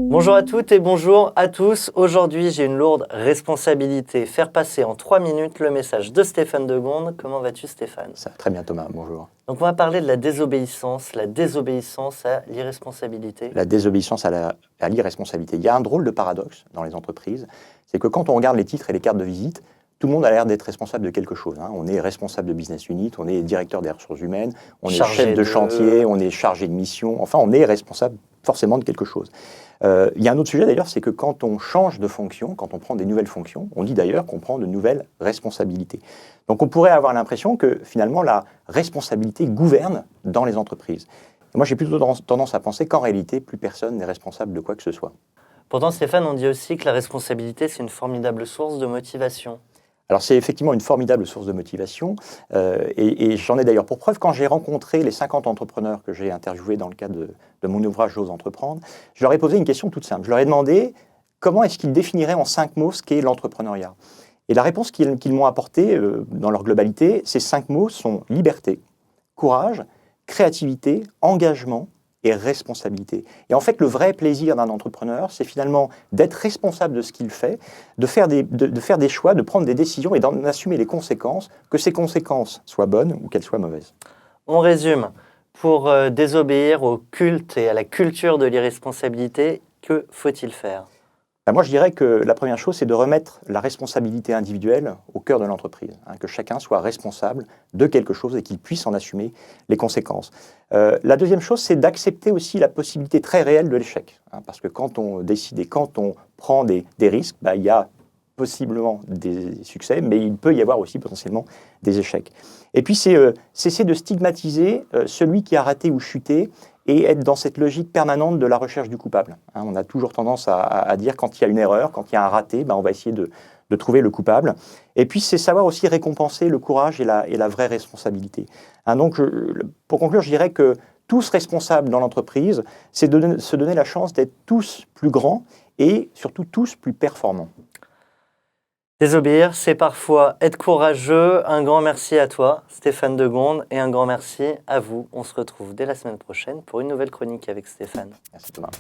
Bonjour à toutes et bonjour à tous. Aujourd'hui, j'ai une lourde responsabilité. Faire passer en 3 minutes le message de Stéphane Degonde. Comment vas-tu, Stéphane? Ça va très bien, Thomas. Bonjour. Donc, on va parler de la désobéissance à l'irresponsabilité. La désobéissance à l'irresponsabilité. Il y a un drôle de paradoxe dans les entreprises. C'est que quand on regarde les titres et les cartes de visite, tout le monde a l'air d'être responsable de quelque chose. On est responsable de business unit, on est directeur des ressources humaines, on est chef de chantier, on est chargé de mission. Enfin, on est responsable forcément de quelque chose. Il y a un autre sujet d'ailleurs, c'est que quand on change de fonction, quand on prend des nouvelles fonctions, on dit d'ailleurs qu'on prend de nouvelles responsabilités. Donc on pourrait avoir l'impression que finalement la responsabilité gouverne dans les entreprises. Et moi j'ai plutôt tendance à penser qu'en réalité, plus personne n'est responsable de quoi que ce soit. Pourtant, Stéphane, on dit aussi que la responsabilité, c'est une formidable source de motivation. Alors c'est effectivement une formidable source de motivation et j'en ai d'ailleurs pour preuve quand j'ai rencontré les 50 entrepreneurs que j'ai interviewés dans le cadre de mon ouvrage J'ose entreprendre, je leur ai posé une question toute simple. Je leur ai demandé comment est-ce qu'ils définiraient en 5 mots ce qu'est l'entrepreneuriat. Et la réponse qu'ils m'ont apportée dans leur globalité, ces 5 mots sont liberté, courage, créativité, engagement et responsabilité. Et en fait, le vrai plaisir d'un entrepreneur, c'est finalement d'être responsable de ce qu'il fait, de faire des choix, de prendre des décisions et d'en assumer les conséquences, que ces conséquences soient bonnes ou qu'elles soient mauvaises. On résume. Pour désobéir au culte et à la culture de l'irresponsabilité, que faut-il faire ? Moi, je dirais que la première chose, c'est de remettre la responsabilité individuelle au cœur de l'entreprise, que chacun soit responsable de quelque chose et qu'il puisse en assumer les conséquences. La deuxième chose, c'est d'accepter aussi la possibilité très réelle de l'échec, parce que quand on décide et quand on prend des risques, il y a possiblement des succès, mais il peut y avoir aussi potentiellement des échecs. Et puis, c'est cesser de stigmatiser celui qui a raté ou chuté, et être dans cette logique permanente de la recherche du coupable. On a toujours tendance à dire quand il y a une erreur, quand il y a un raté, on va essayer de trouver le coupable. Et puis c'est savoir aussi récompenser le courage et la vraie responsabilité. Donc pour conclure, je dirais que tous responsables dans l'entreprise, c'est de se donner la chance d'être tous plus grands et surtout tous plus performants. Désobéir, c'est parfois être courageux. Un grand merci à toi, Stéphane Degonde, et un grand merci à vous. On se retrouve dès la semaine prochaine pour une nouvelle chronique avec Stéphane. Merci Thomas.